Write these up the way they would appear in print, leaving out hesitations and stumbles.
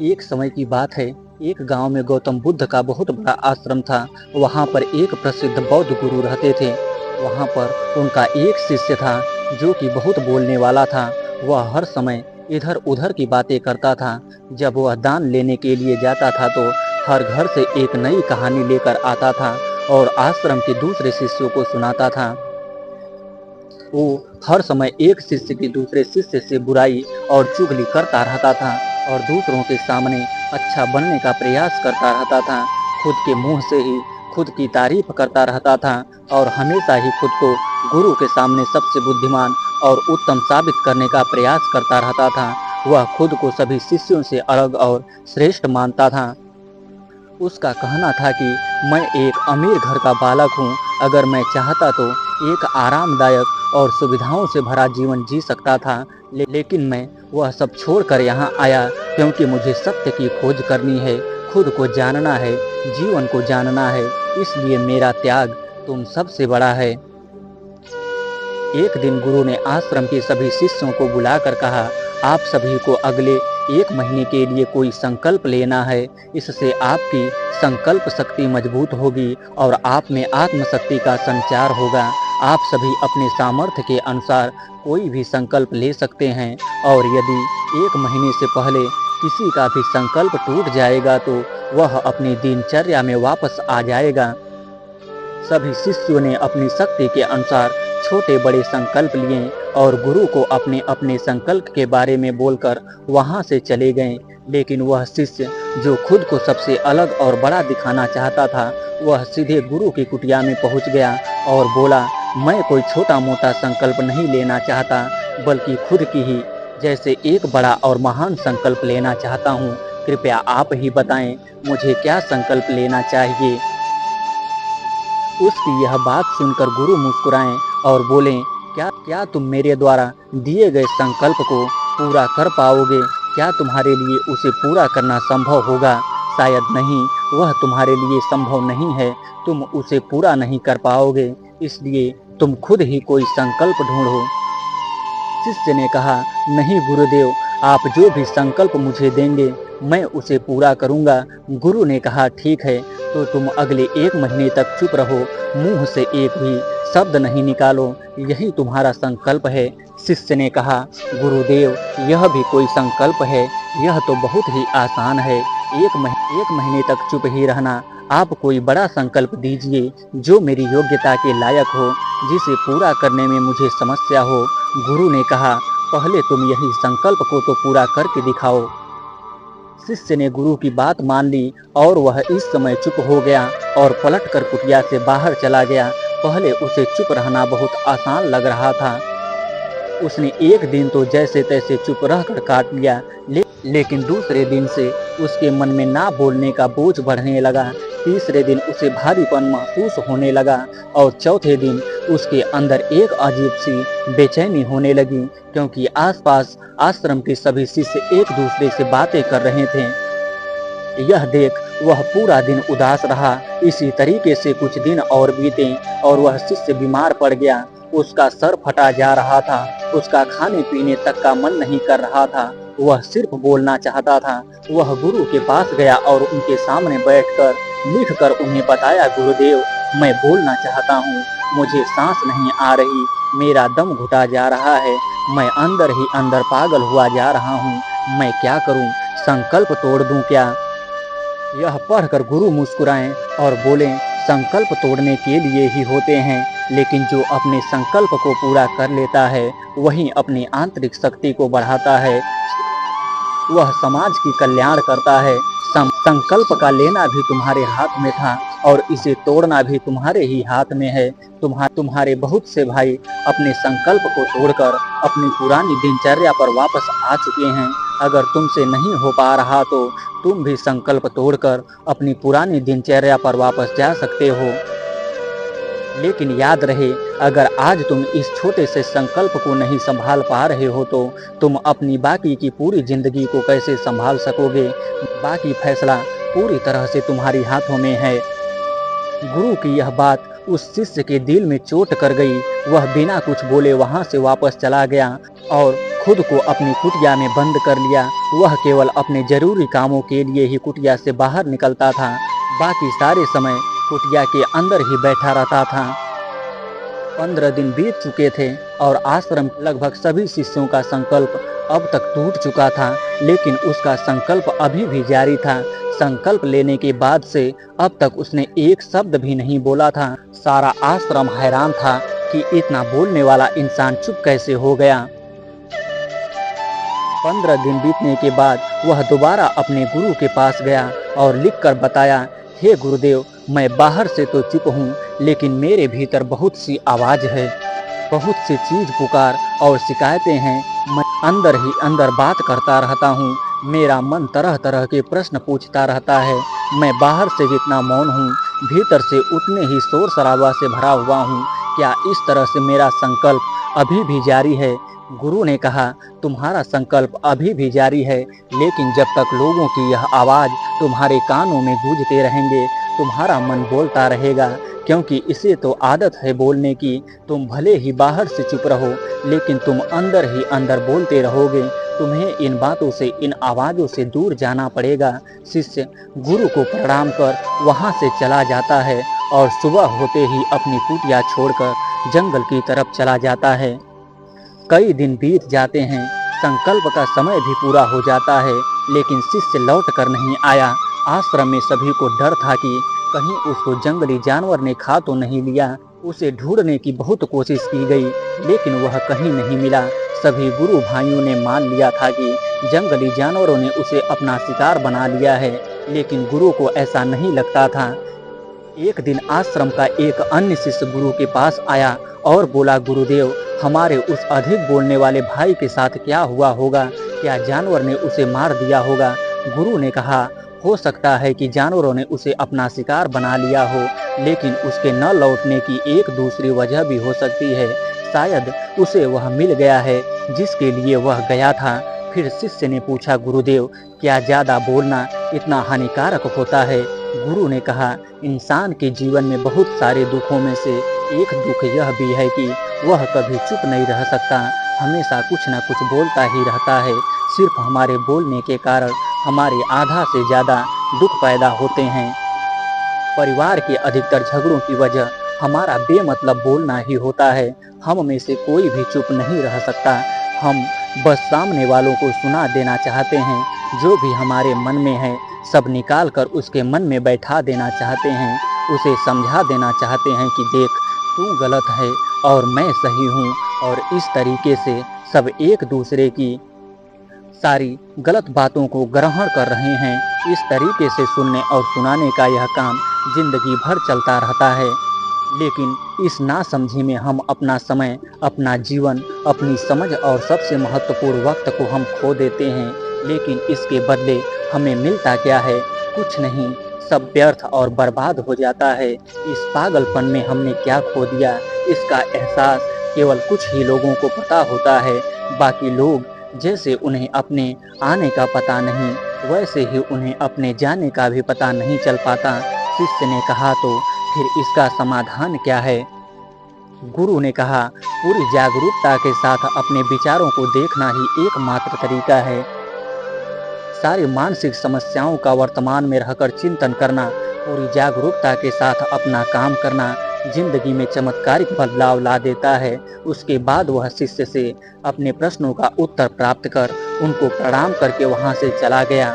एक समय की बात है। एक गांव में गौतम बुद्ध का बहुत बड़ा आश्रम था। वहां पर एक प्रसिद्ध बौद्ध गुरु रहते थे। वहां पर उनका एक शिष्य था जो कि बहुत बोलने वाला था। वह हर समय इधर उधर की बातें करता था। जब वह दान लेने के लिए जाता था तो हर घर से एक नई कहानी लेकर आता था और आश्रम के दूसरे शिष्यों को सुनाता था। वो हर समय एक शिष्य की दूसरे शिष्य से बुराई और चुगली करता रहता था और दूसरों के सामने अच्छा बनने का प्रयास करता रहता था। खुद के मुंह से ही खुद की तारीफ करता रहता था और हमेशा ही खुद को गुरु के सामने सबसे बुद्धिमान और उत्तम साबित करने का प्रयास करता रहता था। वह खुद को सभी शिष्यों से अलग और श्रेष्ठ मानता था। उसका कहना था कि मैं एक अमीर घर का बालक हूँ। अगर मैं चाहता तो एक आरामदायक और सुविधाओं से भरा जीवन जी सकता था, लेकिन मैं वह सब छोड़कर यहाँ आया क्योंकि मुझे सत्य की खोज करनी है, खुद को जानना है, जीवन को जानना है। इसलिए मेरा त्याग तुम सबसे बड़ा है। एक दिन गुरु ने आश्रम के सभी शिष्यों को बुलाकर कहा, आप सभी को अगले 1 महीने के लिए कोई संकल्प लेना है। इससे आपकी संकल्प शक्ति मजबूत होगी और आप में आत्मशक्ति का संचार होगा। आप सभी अपने सामर्थ्य के अनुसार कोई भी संकल्प ले सकते हैं और यदि 1 महीने से पहले किसी का भी संकल्प टूट जाएगा तो वह अपनी दिनचर्या में वापस आ जाएगा। सभी शिष्यों ने अपनी शक्ति के अनुसार छोटे बड़े संकल्प लिए और गुरु को अपने अपने संकल्प के बारे में बोलकर वहां से चले गए। लेकिन वह शिष्य जो खुद को सबसे अलग और बड़ा दिखाना चाहता था, वह सीधे गुरु की कुटिया में पहुंच गया और बोला, मैं कोई छोटा मोटा संकल्प नहीं लेना चाहता, बल्कि खुद की ही जैसे एक बड़ा और महान संकल्प लेना चाहता हूँ। कृपया आप ही बताएं, मुझे क्या संकल्प लेना चाहिए। उसकी यह बात सुनकर गुरु मुस्कुराए और बोले, क्या तुम मेरे द्वारा दिए गए संकल्प को पूरा कर पाओगे? क्या तुम्हारे लिए उसे पूरा करना संभव होगा? शायद नहीं, वह तुम्हारे लिए संभव नहीं है। तुम उसे पूरा नहीं कर पाओगे, इसलिए तुम खुद ही कोई संकल्प ढूंढो। शिष्य ने कहा, नहीं गुरुदेव, आप जो भी संकल्प मुझे देंगे मैं उसे पूरा करूंगा। गुरु ने कहा, ठीक है, तो तुम अगले 1 महीने तक चुप रहो, मुंह से एक भी शब्द नहीं निकालो, यही तुम्हारा संकल्प है। शिष्य ने कहा, गुरुदेव, यह भी कोई संकल्प है? यह तो बहुत ही आसान है। 1 महीने तक चुप ही रहना। आप कोई बड़ा संकल्प दीजिए जो मेरी योग्यता के लायक हो, जिसे पूरा करने में मुझे समस्या हो। गुरु ने कहा, पहले तुम यही संकल्प को तो पूरा करके दिखाओ। शिष्य ने गुरु की बात मान ली और वह इस समय चुप हो गया और पलटकर कुटिया से बाहर चला गया। पहले उसे चुप रहना बहुत आसान लग रहा था। उसने एक दिन तो जैसे तैसे चुप रहकर काट लिया, लेकिन दूसरे दिन से उसके मन में ना बोलने का बोझ बढ़ने लगा। तीसरे दिन उसे भारीपन महसूस होने लगा और चौथे दिन उसके अंदर एक अजीब सी बेचैनी होने लगी, क्योंकि आसपास आश्रम के सभी शिष्य एक दूसरे से बातें कर रहे थे। यह देख वह पूरा दिन उदास रहा। इसी तरीके से कुछ दिन और बीते और वह शिष्य बीमार पड़ गया। उसका सर फटा जा रहा था, उसका खाने पीने तक का मन नहीं कर रहा था, वह सिर्फ बोलना चाहता था। वह गुरु के पास गया और उनके सामने बैठकर लिखकर उन्हें बताया, गुरुदेव, मैं बोलना चाहता हूँ, मुझे सांस नहीं आ रही, मेरा दम घुटा जा रहा है, मैं अंदर ही अंदर पागल हुआ जा रहा हूँ, मैं क्या करूँ? संकल्प तोड़ दूँ क्या? यह पढ़कर गुरु मुस्कुराए और बोले, संकल्प तोड़ने के लिए ही होते हैं, लेकिन जो अपने संकल्प को पूरा कर लेता है वही अपनी आंतरिक शक्ति को बढ़ाता है, वह समाज की कल्याण करता है। संकल्प का लेना भी तुम्हारे हाथ में था और इसे तोड़ना भी तुम्हारे ही हाथ में है। तुम्हारे बहुत से भाई अपने संकल्प को तोड़कर अपनी पुरानी दिनचर्या पर वापस आ चुके हैं। अगर तुमसे नहीं हो पा रहा तो तुम भी संकल्प तोड़कर अपनी पुरानी दिनचर्या पर वापस जा सकते हो। लेकिन याद रहे, अगर आज तुम इस छोटे से संकल्प को नहीं संभाल पा रहे हो तो तुम अपनी बाकी की पूरी जिंदगी को कैसे संभाल सकोगे? बाकी फैसला पूरी तरह से तुम्हारी हाथों में है। गुरु की यह बात उस शिष्य के दिल में चोट कर गई। वह बिना कुछ बोले वहां से वापस चला गया और खुद को अपनी कुटिया में बंद कर लिया। वह केवल अपने जरूरी कामों के लिए ही कुटिया से बाहर निकलता था, बाकी सारे समय कुटिया के अंदर ही बैठा रहता था। 15 दिन बीत चुके थे और आश्रम के लगभग सभी शिष्यों का संकल्प अब तक टूट चुका था, लेकिन उसका संकल्प अभी भी जारी था। संकल्प लेने के बाद से अब तक उसने एक शब्द भी नहीं बोला था। सारा आश्रम हैरान था कि इतना बोलने वाला इंसान चुप कैसे हो गया। 15 दिन बीतने के बाद वह दोबारा अपने गुरु के पास गया और लिखकर बताया, हे गुरुदेव, मैं बाहर से तो चुप हूँ, लेकिन मेरे भीतर बहुत सी आवाज़ है, बहुत सी चीज़ पुकार और शिकायतें हैं। मैं अंदर ही अंदर बात करता रहता हूँ। मेरा मन तरह तरह के प्रश्न पूछता रहता है। मैं बाहर से जितना मौन हूँ, भीतर से उतने ही शोर शराबा से भरा हुआ हूँ। क्या इस तरह से मेरा संकल्प अभी भी जारी है? गुरु ने कहा, तुम्हारा संकल्प अभी भी जारी है, लेकिन जब तक लोगों की यह आवाज़ तुम्हारे कानों में गूंजते रहेंगे, तुम्हारा मन बोलता रहेगा, क्योंकि इसे तो आदत है बोलने की। तुम भले ही बाहर से चुप रहो, लेकिन तुम अंदर ही अंदर बोलते रहोगे। तुम्हें इन बातों से, इन आवाज़ों से दूर जाना पड़ेगा। शिष्य गुरु को प्रणाम कर वहाँ से चला जाता है और सुबह होते ही अपनी कुटिया छोड़कर जंगल की तरफ चला जाता है। कई दिन बीत जाते हैं, संकल्प का समय भी पूरा हो जाता है, लेकिन शिष्य लौट कर नहीं आया। आश्रम में सभी को डर था कि कहीं उसको जंगली जानवर ने खा तो नहीं लिया। उसे ढूंढने की बहुत कोशिश की गई, लेकिन वह कहीं नहीं मिला। सभी गुरु भाइयों ने मान लिया था कि जंगली जानवरों ने उसे अपना शिकार बना लिया है, लेकिन गुरु को ऐसा नहीं लगता था। एक दिन आश्रम का एक अन्य शिष्य गुरु के पास आया और बोला, गुरुदेव, हमारे उस अधिक बोलने वाले भाई के साथ क्या हुआ होगा? क्या जानवर ने उसे मार दिया होगा? गुरु ने कहा, हो सकता है कि जानवरों ने उसे अपना शिकार बना लिया हो, लेकिन उसके न लौटने की एक दूसरी वजह भी हो सकती है। शायद उसे वह मिल गया है जिसके लिए वह गया था। फिर शिष्य ने पूछा, गुरुदेव, क्या ज़्यादा बोलना इतना हानिकारक होता है? गुरु ने कहा, इंसान के जीवन में बहुत सारे दुखों में से एक दुख यह भी है कि वह कभी चुप नहीं रह सकता, हमेशा कुछ न कुछ बोलता ही रहता है। सिर्फ हमारे बोलने के कारण हमारे आधा से ज़्यादा दुख पैदा होते हैं। परिवार के अधिकतर झगड़ों की वजह हमारा बेमतलब बोलना ही होता है। हम में से कोई भी चुप नहीं रह सकता। हम बस सामने वालों को सुना देना चाहते हैं। जो भी हमारे मन में है सब निकाल कर उसके मन में बैठा देना चाहते हैं। उसे समझा देना चाहते हैं कि देख, तू गलत है और मैं सही हूँ, और इस तरीके से सब एक दूसरे की सारी गलत बातों को ग्रहण कर रहे हैं। इस तरीके से सुनने और सुनाने का यह काम जिंदगी भर चलता रहता है, लेकिन इस नासमझी में हम अपना समय, अपना जीवन, अपनी समझ और सबसे महत्वपूर्ण वक्त को हम खो देते हैं। लेकिन इसके बदले हमें मिलता क्या है? कुछ नहीं, सब व्यर्थ और बर्बाद हो जाता है। इस पागलपन में हमने क्या खो दिया, इसका एहसास केवल कुछ ही लोगों को पता होता है। बाकी लोग जैसे उन्हें अपने आने का पता नहीं, वैसे ही उन्हें अपने जाने का भी पता नहीं चल पाता। शिष्य ने कहा, तो फिर इसका समाधान क्या है? गुरु ने कहा, पूरी जागरूकता के साथ अपने विचारों को देखना ही एकमात्र तरीका है। सारी मानसिक समस्याओं का वर्तमान में रहकर चिंतन करना, पूरी जागरूकता के साथ अपना काम करना जिंदगी में चमत्कारिक बदलाव ला देता है। उसके बाद वह शिष्य से अपने प्रश्नों का उत्तर प्राप्त कर उनको प्रणाम करके वहां से चला गया।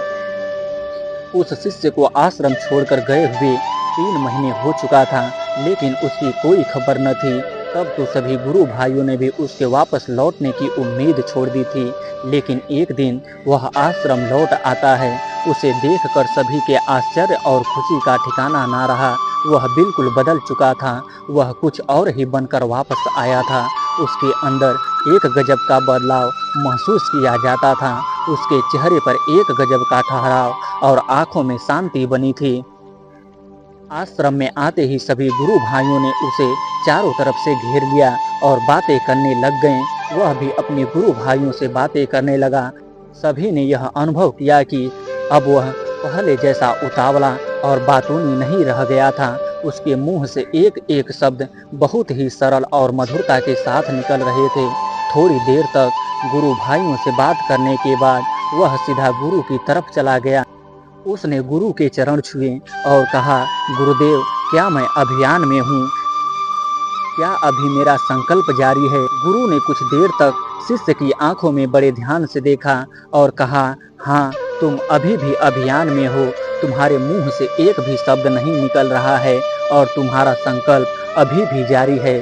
उस शिष्य को आश्रम छोड़कर गए हुए 3 महीने हो चुका था, लेकिन उसकी कोई खबर न थी। तब तो सभी गुरु भाइयों ने भी उसके वापस लौटने की उम्मीद छोड़ दी थी। लेकिन एक दिन वह आश्रम लौट आता है। उसे देखकर सभी के आश्चर्य और खुशी का ठिकाना ना रहा। वह बिल्कुल बदल चुका था। वह कुछ और ही बनकर वापस आया था। उसके अंदर एक गजब का बदलाव महसूस किया जाता था। उसके चेहरे पर एक गजब का ठहराव और आंखों में शांति बनी थी। आश्रम में आते ही सभी गुरु भाइयों ने उसे चारों तरफ से घेर लिया और बातें करने लग गए। वह भी अपने गुरु भाइयों से बातें करने लगा। सभी ने यह अनुभव किया कि अब वह पहले जैसा उतावला और बातूनी नहीं रह गया था। उसके मुंह से एक एक शब्द बहुत ही सरल और मधुरता के साथ निकल रहे थे। थोड़ी देर तक गुरु भाइयों से बात करने के बाद वह सीधा गुरु की तरफ चला गया। उसने गुरु के चरण छुए और कहा, गुरुदेव, क्या मैं अभियान में हूँ? क्या अभी मेरा संकल्प जारी है? गुरु ने कुछ देर तक शिष्य की आंखों में बड़े ध्यान से देखा और कहा, हाँ, तुम अभी भी अभियान में हो। तुम्हारे मुंह से एक भी शब्द नहीं निकल रहा है और तुम्हारा संकल्प अभी भी जारी है।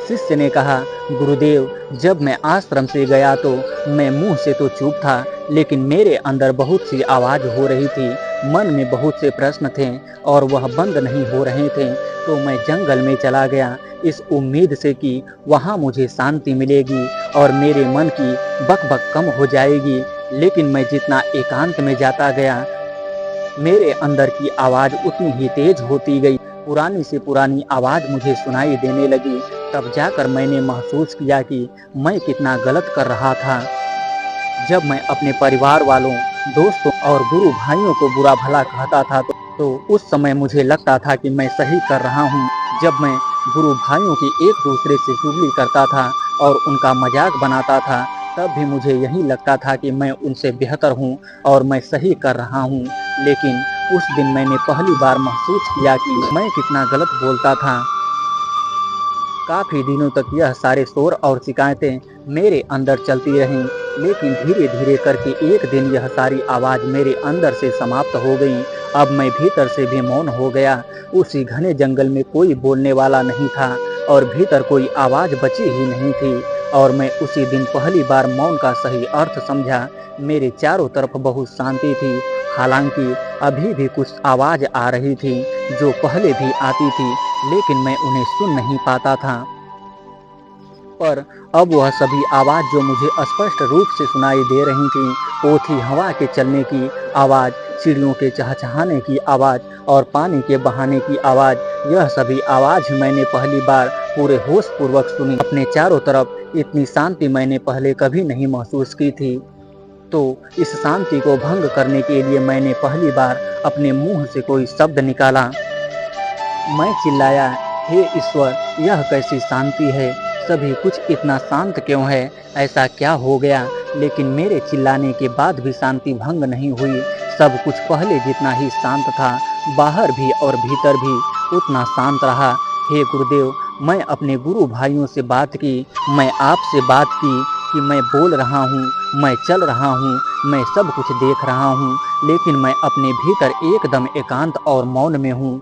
शिष्य ने कहा, गुरुदेव, जब मैं आश्रम से गया तो मैं मुंह से तो चुप था, लेकिन मेरे अंदर बहुत सी आवाज़ हो रही थी। मन में बहुत से प्रश्न थे और वह बंद नहीं हो रहे थे। तो मैं जंगल में चला गया इस उम्मीद से कि वहाँ मुझे शांति मिलेगी और मेरे मन की बकबक कम हो जाएगी। लेकिन मैं जितना एकांत में जाता गया, मेरे अंदर की आवाज़ उतनी ही तेज होती गई। पुरानी से पुरानी आवाज़ मुझे सुनाई देने लगी। तब जाकर मैंने महसूस किया कि मैं कितना गलत कर रहा था। जब मैं अपने परिवार वालों, दोस्तों और गुरु भाइयों को बुरा भला कहता था तो उस समय मुझे लगता था कि मैं सही कर रहा हूँ। जब मैं गुरु भाइयों की एक दूसरे से चुगली करता था और उनका मजाक बनाता था, तब भी मुझे यही लगता था कि मैं उनसे बेहतर हूँ और मैं सही कर रहा हूँ। लेकिन उस दिन मैंने पहली बार महसूस किया कि मैं कितना गलत बोलता था। काफ़ी दिनों तक यह सारे शोर और शिकायतें मेरे अंदर चलती रहीं, लेकिन धीरे धीरे करके एक दिन यह सारी आवाज़ मेरे अंदर से समाप्त हो गई। अब मैं भीतर से भी मौन हो गया। उसी घने जंगल में कोई बोलने वाला नहीं था और भीतर कोई आवाज़ बची ही नहीं थी और मैं उसी दिन पहली बार मौन का सही अर्थ समझा। मेरे चारों तरफ बहुत शांति थी। हालांकि अभी भी कुछ आवाज़ आ रही थी जो पहले भी आती थी, लेकिन मैं उन्हें सुन नहीं पाता था। पर अब वह सभी आवाज़ जो मुझे स्पष्ट रूप से सुनाई दे रही थी, वो थी हवा के चलने की आवाज़, चिड़ियों के चहचहाने की आवाज़ और पानी के बहाने की आवाज़। यह सभी आवाज़ मैंने पहली बार पूरे होश पूर्वक सुनी। अपने चारों तरफ इतनी शांति मैंने पहले कभी नहीं महसूस की थी। तो इस शांति को भंग करने के लिए मैंने पहली बार अपने मुंह से कोई शब्द निकाला। मैं चिल्लाया, हे ईश्वर, यह कैसी शांति है? सभी कुछ इतना शांत क्यों है? ऐसा क्या हो गया? लेकिन मेरे चिल्लाने के बाद भी शांति भंग नहीं हुई। सब कुछ पहले जितना ही शांत था। बाहर भी और भीतर भी उतना शांत रहा। हे गुरुदेव, मैं अपने गुरु भाइयों से बात की, मैं आपसे बात की कि मैं बोल रहा हूँ, मैं चल रहा हूँ, मैं सब कुछ देख रहा हूँ, लेकिन मैं अपने भीतर एकदम एकांत और मौन में हूँ।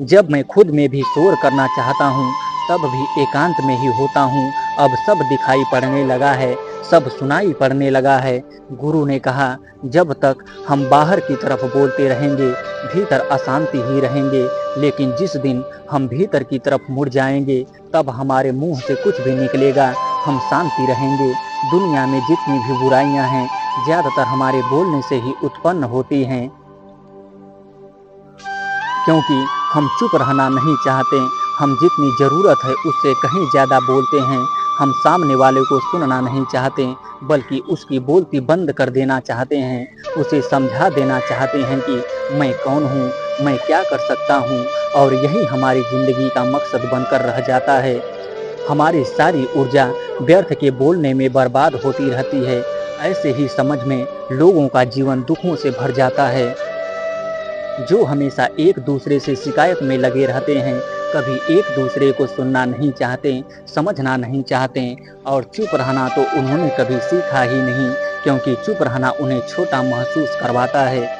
जब मैं खुद में भी शोर करना चाहता हूँ, तब भी एकांत में ही होता हूँ। अब सब दिखाई पड़ने लगा है, सब सुनाई पड़ने लगा है। गुरु ने कहा, जब तक हम बाहर की तरफ बोलते रहेंगे, भीतर अशांति ही रहेंगे, लेकिन जिस दिन हम भीतर की तरफ मुड़ जाएंगे, तब हमारे मुंह से कुछ भी निकलेगा, हम शांति रहेंगे। दुनिया में जितनी भी बुराइयां हैं, ज़्यादातर हमारे बोलने से ही उत्पन्न होती हैं, क्योंकि हम चुप रहना नहीं चाहते। हम जितनी ज़रूरत है उससे कहीं ज़्यादा बोलते हैं। हम सामने वाले को सुनना नहीं चाहते, बल्कि उसकी बोलती बंद कर देना चाहते हैं। उसे समझा देना चाहते हैं कि मैं कौन हूँ, मैं क्या कर सकता हूँ, और यही हमारी ज़िंदगी का मकसद बनकर रह जाता है। हमारी सारी ऊर्जा व्यर्थ के बोलने में बर्बाद होती रहती है। ऐसे ही समझ में लोगों का जीवन दुखों से भर जाता है, जो हमेशा एक दूसरे से शिकायत में लगे रहते हैं, कभी एक दूसरे को सुनना नहीं चाहते, समझना नहीं चाहते, और चुप रहना तो उन्होंने कभी सीखा ही नहीं, क्योंकि चुप रहना उन्हें छोटा महसूस करवाता है।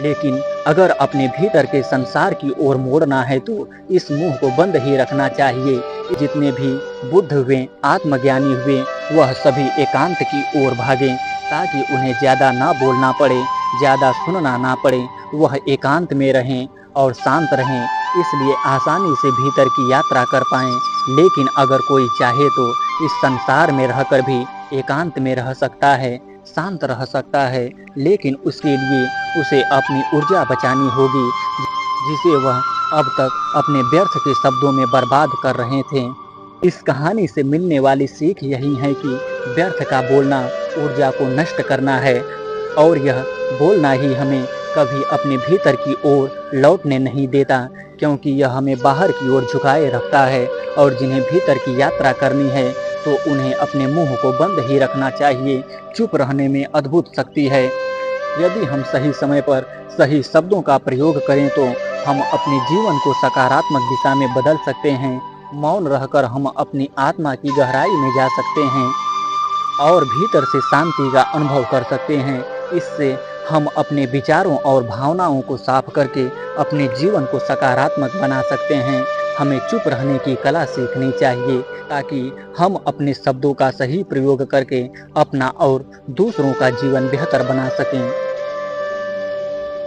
लेकिन अगर अपने भीतर के संसार की ओर मोड़ना है तो इस मुंह को बंद ही रखना चाहिए। जितने भी बुद्ध हुए, आत्मज्ञानी हुए, वह सभी एकांत की ओर भागें, ताकि उन्हें ज़्यादा ना बोलना पड़े, ज़्यादा सुनना ना पड़े। वह एकांत में रहें और शांत रहें, इसलिए आसानी से भीतर की यात्रा कर पाएं। लेकिन अगर कोई चाहे तो इस संसार में रहकर भी एकांत में रह सकता है, शांत रह सकता है, लेकिन उसके लिए उसे अपनी ऊर्जा बचानी होगी, जिसे वह अब तक अपने व्यर्थ के शब्दों में बर्बाद कर रहे थे। इस कहानी से मिलने वाली सीख यही है कि व्यर्थ का बोलना ऊर्जा को नष्ट करना है, और यह बोलना ही हमें कभी अपने भीतर की ओर लौटने नहीं देता, क्योंकि यह हमें बाहर की ओर झुकाए रखता है और जिन्हें भीतर की यात्रा करनी है तो उन्हें अपने मुंह को बंद ही रखना चाहिए। चुप रहने में अद्भुत शक्ति है। यदि हम सही समय पर सही शब्दों का प्रयोग करें तो हम अपने जीवन को सकारात्मक दिशा में बदल सकते हैं। मौन रहकर हम अपनी आत्मा की गहराई में जा सकते हैं और भीतर से शांति का अनुभव कर सकते हैं। इससे हम अपने विचारों और भावनाओं को साफ करके अपने जीवन को सकारात्मक बना सकते हैं। हमें चुप रहने की कला सीखनी चाहिए ताकि हम अपने शब्दों का सही प्रयोग करके अपना और दूसरों का जीवन बेहतर बना सकें।